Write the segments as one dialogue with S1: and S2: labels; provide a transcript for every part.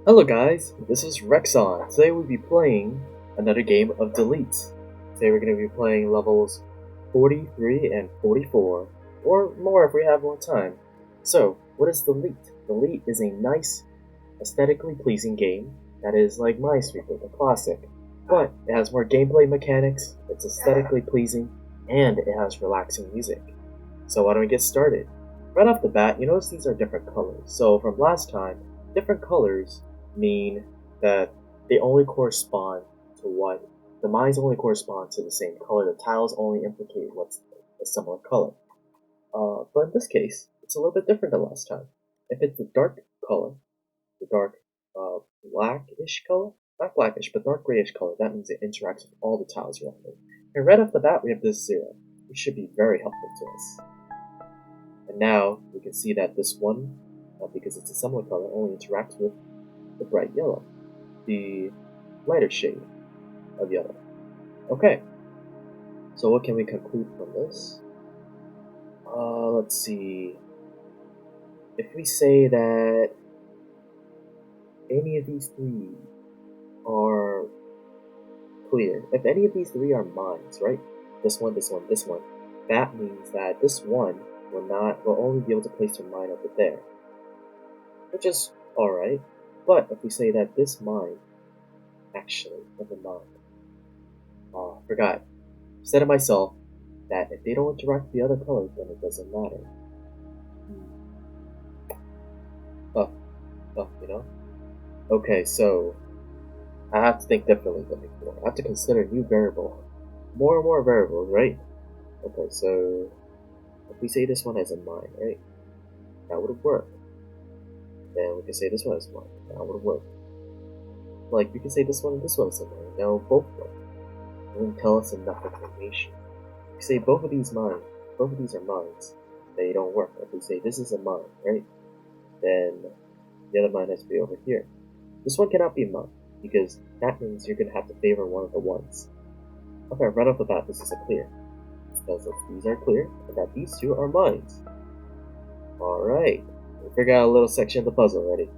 S1: Hello guys, this is Rexon. Today we'll be playing another game of Delete. Today we're going to be playing levels 43 and 44, or more if we have more time. So, what is Delete? Delete is a nice, aesthetically pleasing game that is like Minesweeper, the classic. But it has more gameplay mechanics, it's aesthetically pleasing, and it has relaxing music. So why don't we get started? Right off the bat, you notice these are different colors. So from last time, different colors mean that they only correspond to what the mines only correspond to the same color. The tiles only implicate what's a similar color. But in this case, it's a little bit different than last time. If it's the dark color, the dark blackish color, not blackish, but dark grayish color, that means it interacts with all the tiles around it. And right off the bat, we have this 0, which should be very helpful to us. And now we can see that this one, because it's a similar color, only interacts with the bright yellow, the lighter shade of yellow. Okay, so what can we conclude from this? Let's see. If we say that any of these three are clear, if any of these three are mines, right? This one, this one, this one, that means that this one will only be able to place their mine over there, which is alright. But if we say that this mine, actually, never mind. Forgot. Said to myself that if they don't interact with the other colors, then it doesn't matter. You know? Okay, so I have to think differently than before. I have to consider a new variable. More and more variables, right? Okay, so if we say this one has a mine, right? That would work. Then we can say this one has a mine. That would work. Like, we can say this one and this one is a mine. Now both work. It won't tell us enough information. If we say both of these are mines, they don't work. If we say this is a mine, right? Then the other mine has to be over here. This one cannot be a mine, because that means you're going to have to favor one of the ones. Okay, right off the bat, this is a clear. This tells us these are clear, and that these two are mines. Alright, we figured out a little section of the puzzle already.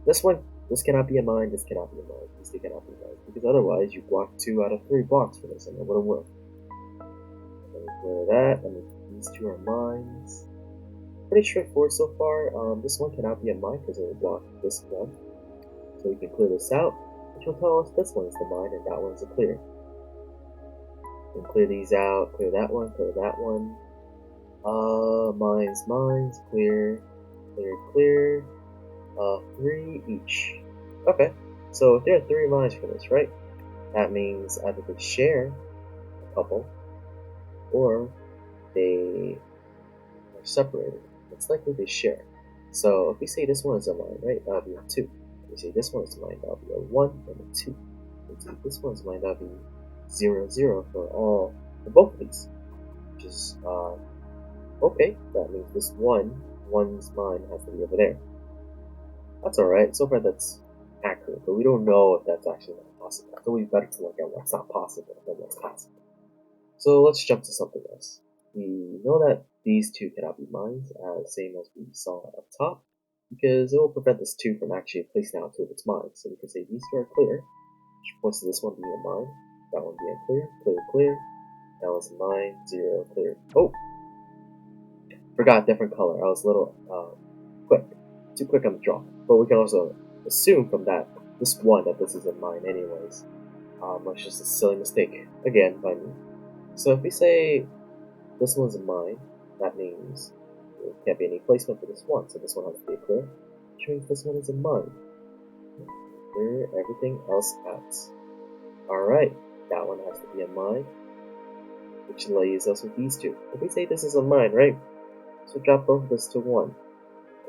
S1: This cannot be a mine, this cannot be a mine, these two cannot be mines, because otherwise you block 2 out of 3 blocks for this, and it wouldn't work. Let me clear that, and these two are mines. Pretty straightforward so far. This one cannot be a mine because it will block this one. So we can clear this out, which will tell us this one is the mine and that one's a clear. We can clear these out, clear that one, clear that one. Mines, clear, clear. 3 each. Okay, so if there are 3 mines for this, right? That means either they share a couple, or they are separated. It's likely they share. So if we say this one is a mine, right, that'll be a 2. If we say this one is a mine, that'll be a 1 and a 2. If we say this one's mine, that'll be 0, 0 for both of these. Which is, okay, that means this one's mine has to be over there. That's alright, so far that's accurate, but we don't know if that's actually not possible. It's always better to look at what's not possible than what's possible. So let's jump to something else. We know that these two cannot be mines, same as we saw up top, because it will prevent this 2 from actually placing out 2 of its mines. So we can say these 2 are clear, which points to this one being a mine, that one being clear, clear, clear, that one's a mine, 0, clear. Oh! Forgot different color. I was a little quick. Too quick on the draw. But we can also assume from that, this one, that this is a mine anyways. It's just a silly mistake, again, by me. So if we say this one's a mine, that means there can't be any placement for this one, so this one has to be a clear, which means this one is a mine. Clear everything else out. Alright, that one has to be a mine, which leaves us with these 2. If we say this is a mine, right? So drop both of this to 1.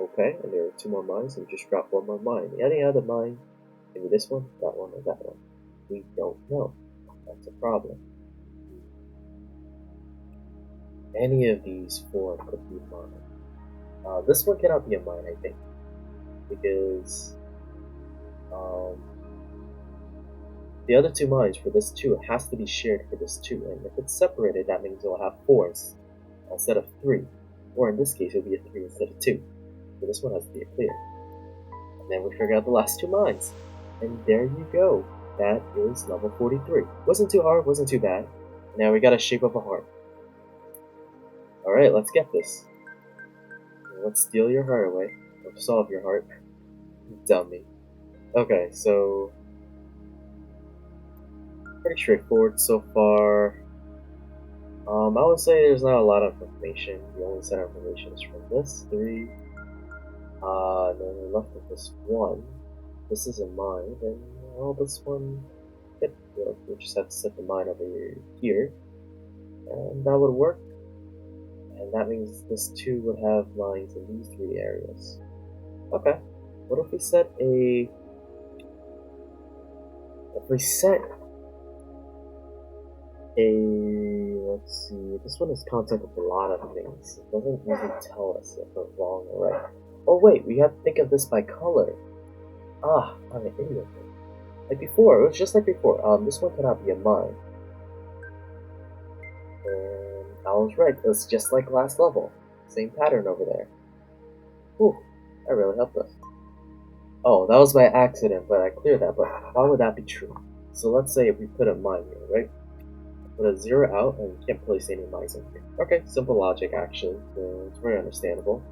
S1: Okay, and there are 2 more mines, so we just drop 1 more mine. Any other mine, maybe this one, that one, or that one. We don't know. That's a problem. Any of these 4 could be mine. This one cannot be a mine, I think, because the other 2 mines for this 2 has to be shared for this 2, and if it's separated, that means it will have 4s instead of 3, or in this case, it will be a 3 instead of 2. So this one has to be a clear. then we figure out the last 2 mines. And there you go. That is level 43. Wasn't too hard, wasn't too bad. Now we gotta shape up a heart. Alright, let's get this. Let's steal your heart away. Or solve your heart. Dummy. Okay, so pretty straightforward so far. I would say there's not a lot of information. The only set of information is from this 3. And then we're left with this 1. This is a mine, and well, this one, we just have to set the mine over here, and that would work. And that means this 2 would have mines in these 3 areas. Okay, what if we set a... let's see, this one is contact with a lot of things. It doesn't usually tell us if we're wrong or right. Oh wait, we have to think of this by color. Ah, I'm an idiot. Like before, it was just like before. This one cannot be a mine. And I was right, it was just like last level. Same pattern over there. Whew, that really helped us. Oh, that was by accident, but I cleared that, but why would that be true? So let's say if we put a mine here, right? Put a 0 out and can't place any mines in here. Okay, simple logic actually, so it's very understandable.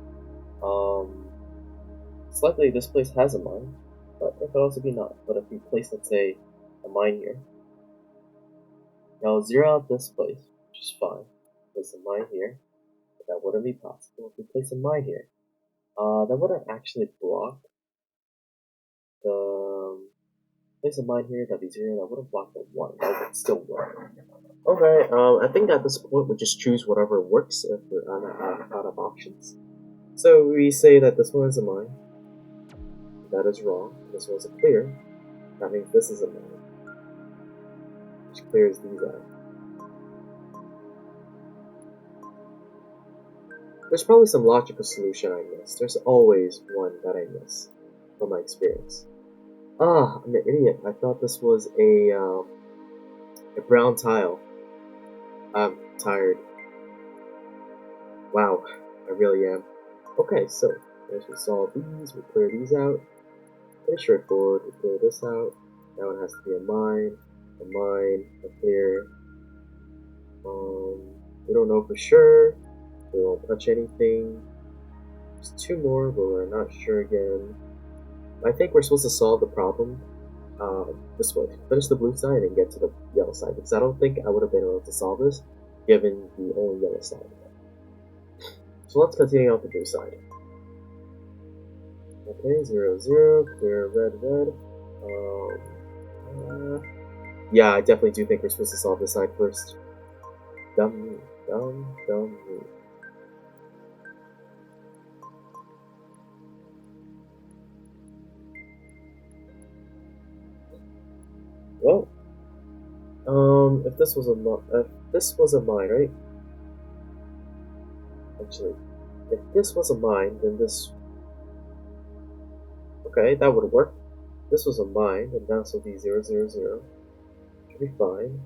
S1: It's likely this place has a mine, but it could also be not. But if we place, let's say, a mine here, now 0 out this place, which is fine. Place a mine here, but that wouldn't be possible. If we place a mine here, that wouldn't actually block the... place a mine here, that'd be 0, that wouldn't block the 1, that would still work. Okay, I think at this point we just choose whatever works if we're out of options. So we say that this one is a mine. That is wrong. This one's a clear. That means this is a mine. Which clears these out. There's probably some logical solution I missed. There's always one that I miss, from my experience. Ah, I'm an idiot. I thought this was a brown tile. I'm tired. Wow, I really am. Okay, so as we solve these, we clear these out. Pretty straightforward. We clear this out. That one has to be a mine, a clear. We don't know for sure. We won't touch anything. There's 2 more, but we're not sure again. I think we're supposed to solve the problem this way. Finish the blue side and get to the yellow side, because I don't think I would have been able to solve this given the only yellow side. So let's continue on the blue side. Okay, 0, 0, clear, red. Yeah, I definitely do think we're supposed to solve this side first. Dumb me. Well, if this was a mine, right? Actually, if this was a mine, then this... Okay, that would work. This was a mine, and now this will be 0, 0, 0. Should be fine.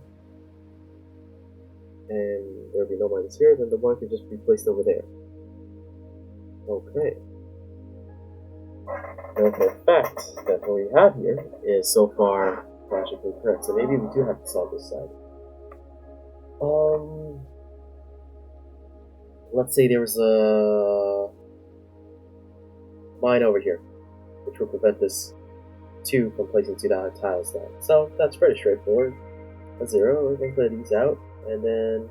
S1: And there'll be no mines here, then the mine could just be placed over there. Okay. And the fact that what we have here is so far logically correct, so maybe we do have to solve this side. Let's say there was a mine over here, which will prevent this 2 from placing 2 tiles down. So that's pretty straightforward. A 0, we can clear these out, and then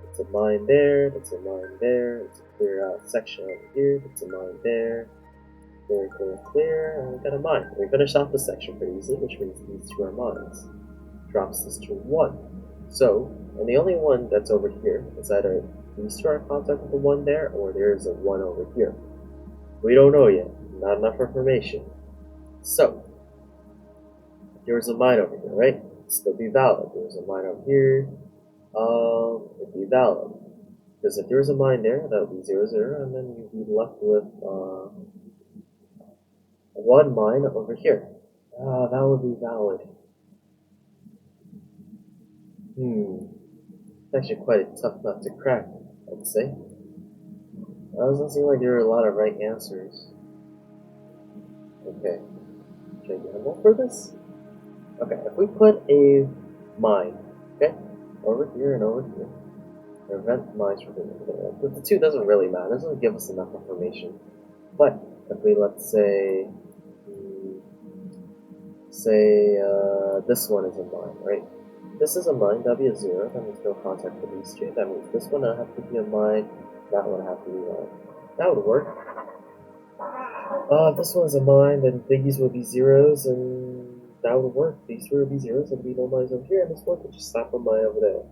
S1: it's a mine there, it's a mine there, it's a clear out section over here, it's a mine there, clear, and we got a mine. We finished off this section pretty easily, which means these 2 are mines. Drops this to 1. So, and the only one that's over here is either these 2 are in contact with the 1 there, or there's a 1 over here. We don't know yet. Not enough information. So, there's a mine over here, right? It'd still be valid. There's a mine over here. It'd be valid. Because if there's a mine there, that would be 0, 0, and then you'd be left with 1 mine over here. That would be valid. It's actually quite a tough nut to crack, I'd say. It doesn't seem like there are a lot of right answers. Okay. Should I gamble for this? Okay, if we put a mine, okay, over here and over here, prevent mines from being over there. The two doesn't really matter. It doesn't give us enough information. But if we, let's say, this one is a mine, right? This is a mine, that'd be a 0, that means no contact for these two. That means this one would have to be a mine, that one would have to be a mine. That would work. If this one's a mine, then these would be 0s, and that would work. These three would be 0s, and there'd be no mines over here, and this one could just slap a mine over there.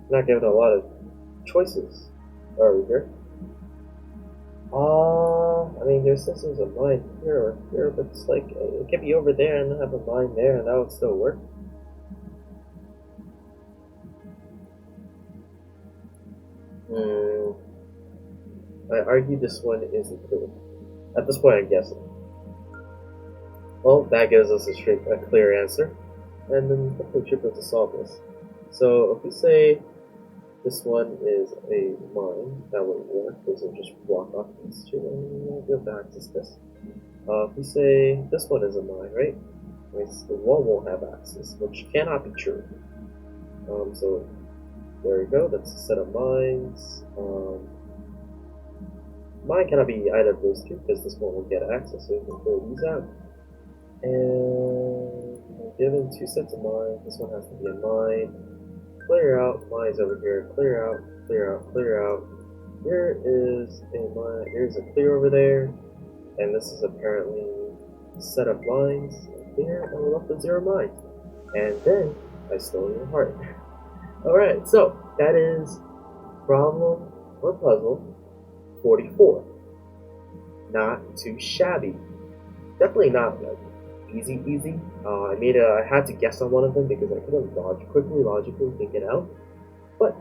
S1: Not given a lot of choices. Are we here? I mean, there's systems of mine here or here, but it's like, it could be over there and have a mine there, and that would still work. I argue this one isn't clear. At this point, I'm guessing. Well, that gives us a clear answer, and then hopefully we should be able to solve this. So, if we say this one is a mine, that would work, because it'll just block off these two, and we'll be able to access this. If we say this one is a mine, right? The wall won't have access, which cannot be true. So there we go, that's a set of mines. Mine cannot be either of those two, because this one will get access, so we can clear these out. And given two sets of mines, this one has to be a mine. Clear out, mines over here, clear out, clear out, clear out. Here is a mine, here's a clear over there, and this is apparently a set of mines. Clear, and we're left with 0 mines. And then I stole your heart. Alright, so that is problem or puzzle 44. Not too shabby. Definitely not like easy. I had to guess on one of them because I couldn't logically think it out. But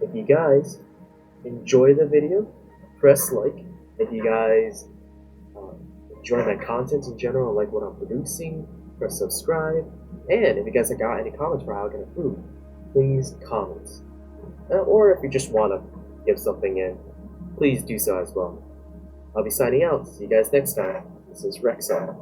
S1: if you guys enjoy the video, press like. If you guys enjoy my content in general, like what I'm producing, press subscribe. And if you guys have got any comments for how I can improve, please comment. Or if you just want to give something in, please do so as well. I'll be signing out. See you guys next time. This is Rexon.